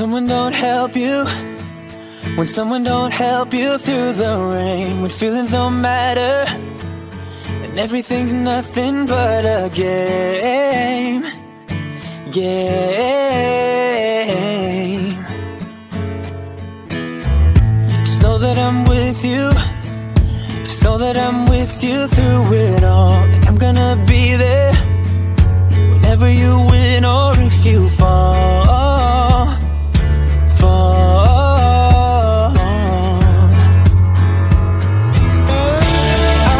someone don't help you, when someone don't help you through the rain, when feelings don't matter, and everything's nothing but a game. Just know that I'm with you, just know that I'm with you through it all, and I'm gonna be there whenever you win or if you fall.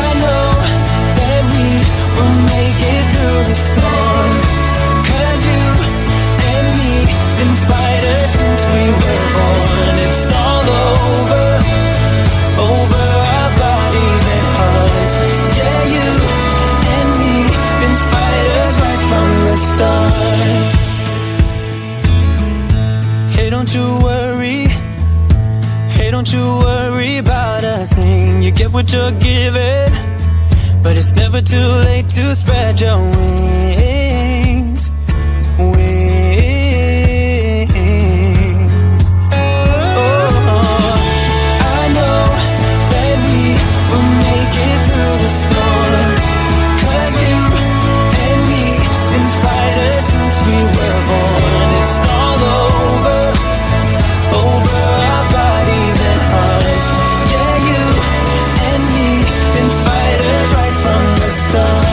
I know that we will make it through the storm, 'cause you and me been fighters since we were born. It's all over our bodies and hearts. Yeah, you and me been fighters right from the start. Hey, don't you worry, hey, don't you worry about a thing. You get what you're given, but it's never too late to spread your wings. Oh, I know that we will make it through the storm, 'cause you and me been fighters since we were born. It's all over our bodies and hearts. Yeah, you and me been fighters right from the start.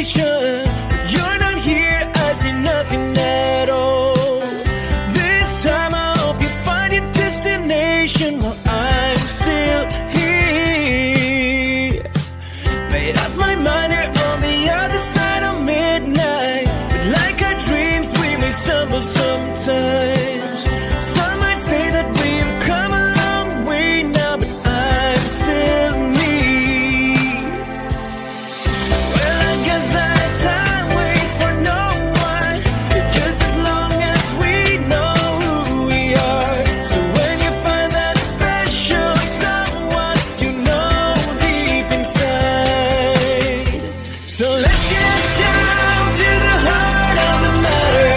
destination. But you're not here, I see nothing at all. This time I hope you find your destination while I'm still here. Made up my mind, you're on the other side of midnight. But like our dreams, we may stumble sometimes. Some might say that we've come a long way now, but I'm still me. Well, I guess that time waits for no one, just as long as we know who we are. So when you find that special someone, you know deep inside. So let's get down to the heart of the matter.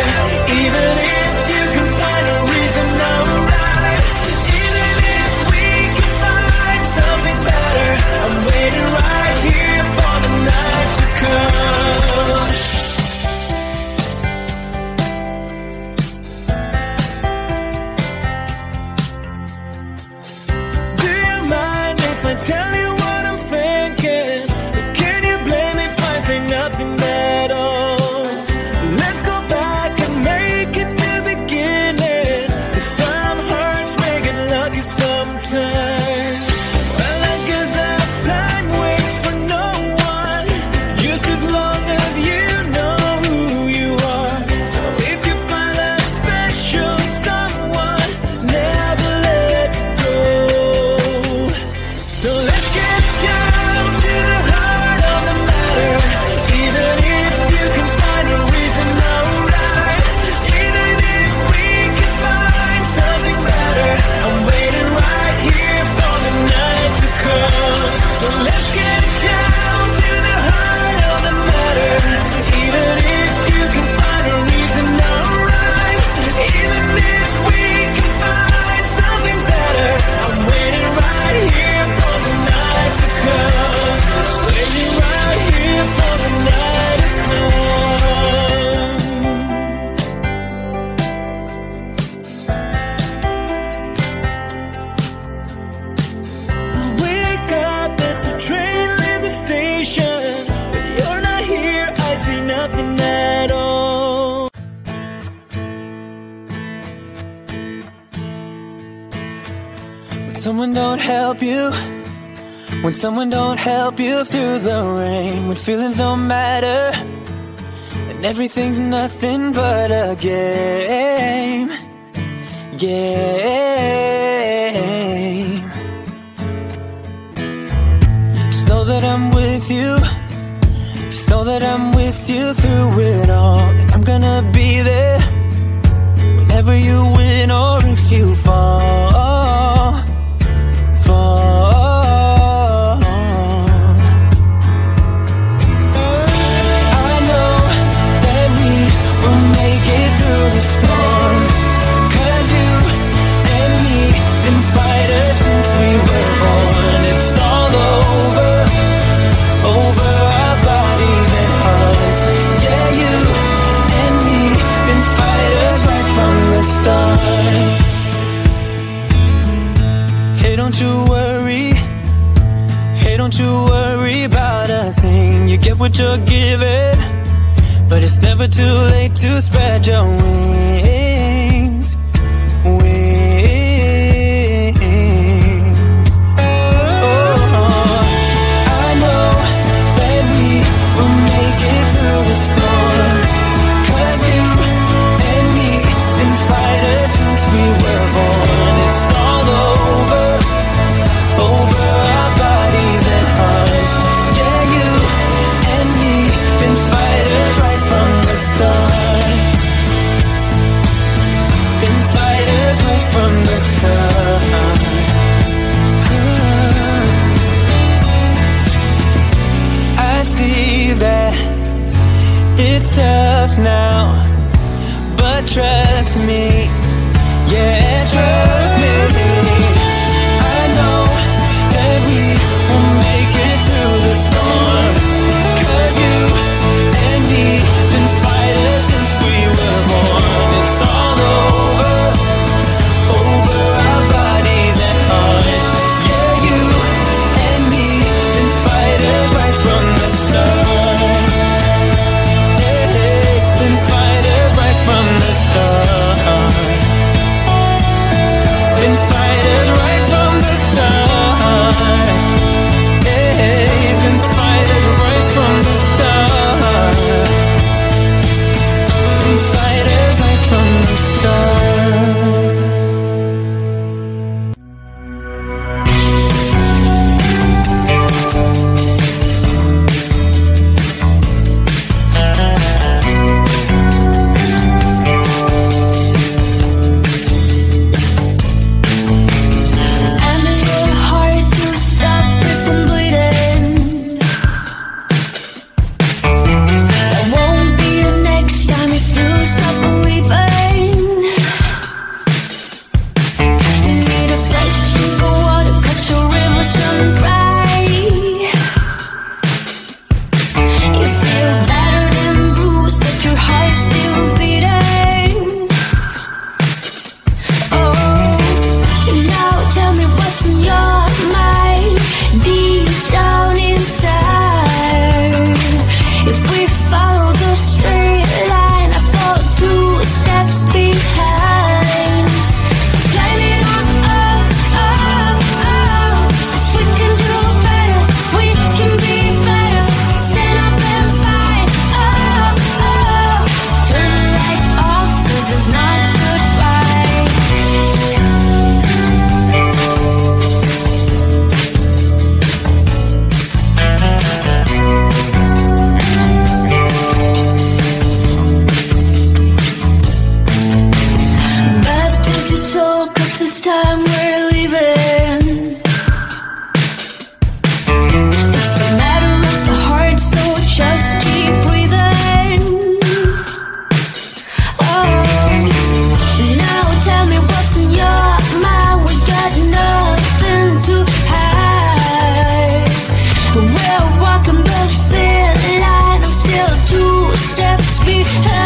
Even if you can find a reason, alright. Even if we can find something better, I'm waiting right here for the night to come. Do you mind if I tell you what I'm thinking? Can you blame me if I say nothing at all? Let's go back and make a new beginning. 'Cause some hearts make it lucky sometimes. Well, I guess that time waits for no one, just as long as you know who you are. So if you find that special someone, never let go. So let's get down to the heart of the matter. Even if you can find a reason, alright. Even if we can find something better, I'm waiting right here for the night to come. So let's get down to the heart of the matter. Even if you can find a reason, alright. Even if we can find something better, I'm waiting right here for the night to come. Waiting right here for the night to come. Wake up, there's a train leave the station. But you're not here, I see nothing at all. When someone don't help you, when someone don't help you through the rain, when feelings don't matter, and everything's nothing but a game. Just know that I'm with you. Just know that I'm with you through it all. And I'm gonna be there whenever you win or if you fall. I know that we will make it through the storm. 'Cause you and me been fighters since we were born. It's all over our bodies and hearts. Yeah, you and me been fighters right from the start. Hey, don't you worry. Hey, don't you worry about a thing. You get what you're given, but it's never too late to spread your wings. Oh, I know that we will make it through the storm. 'Cause you and me been fighters since we were born. It's all over our bodies and hearts. Yeah, you and me been fighters right from the start. Been fighters right from the start. I see that it's tough now, but trust me, yeah, trust me. I know that we will make it through the storm. 'Cause you and me been fighters since we were born. It's all over our bodies and hearts. Yeah, you and me been fighters right from the start. follow the straight line, I fall 2 steps behind. Blame it on us, 'cause we can do better, we can be better. Stand up and fight, turn the lights off, 'cause it's not goodbye. Baptize your soul, 'cause this time we're leaving. It's a matter of the heart, so just keep breathing. Oh, now tell me what's in your mind. We got nothing to hide. We're walking the thin line, I'm still 2 steps behind.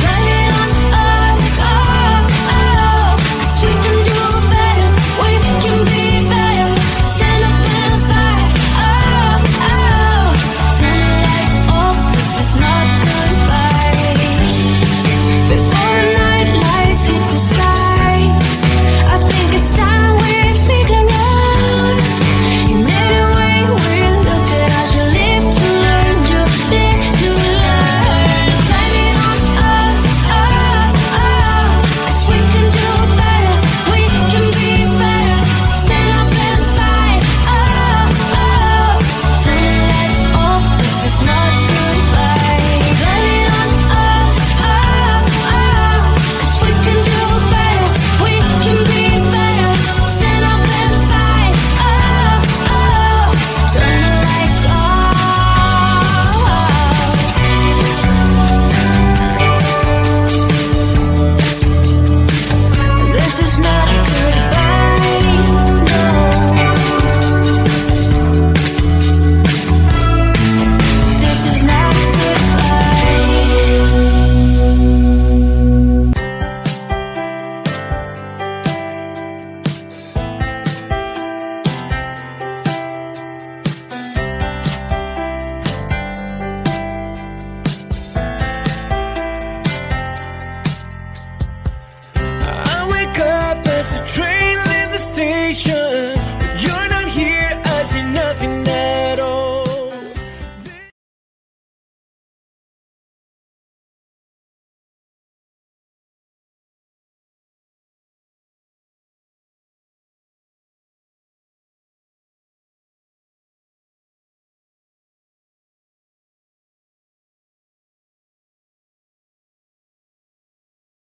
Blame it on us, 'cause we can do better, we can be better. Stand up and fight, turn the lights off, this is not goodbye. Before the night lights hit the sky, I think it's time we figure out. In every way we look at us, you live to learn, you live to learn. Blame it on us, 'cause we can do better, we can be better. Stand up and fight, turn the lights off, this is not goodbye. Blame it on us, 'cause we can do better, we can be better. Stand up and fight, turn the lights off. This is not goodbye, no. This is not goodbye. I wake up as the train leaves the station.